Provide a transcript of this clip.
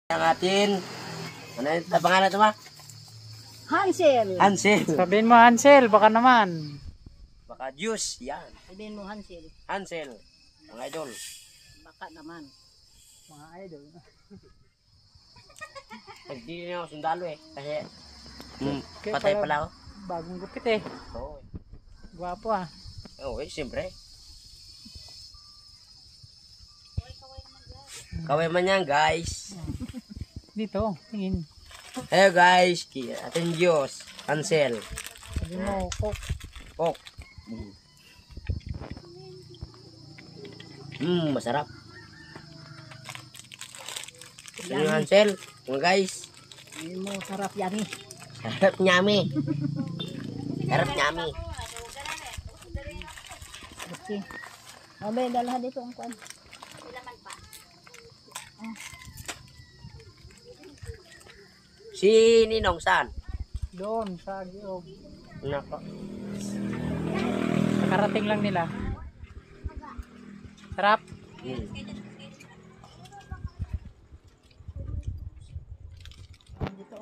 Ang atin, ano yung pangalan ito ba? Hansel. Hansel. Sabihin mo Hansel, baka naman. Baka juice, yan. Sabihin mo Hansel. Hansel, mga idol. Baka naman. Mga idol. Hindi na ako sundalo eh. Kasi Okay, patay pala ako. Bagong gupit eh. Oo. Gwapo ah. Oo eh, siyempre. Kaway man yan guys. Dito, tingin. Hello guys, atin Diyos. Hansel. Sabihin mo, Coke. Coke. Masarap. Ano yung Hansel? Mga guys. Sabihin mo sarap yan eh. Sarap nyami. Sarap nyami. Okay. Abay, dalahan dito ang kuwan. Si Ninong saan? Doon, sa Giog. Nako. Nakarating lang nila. Sarap. Dito.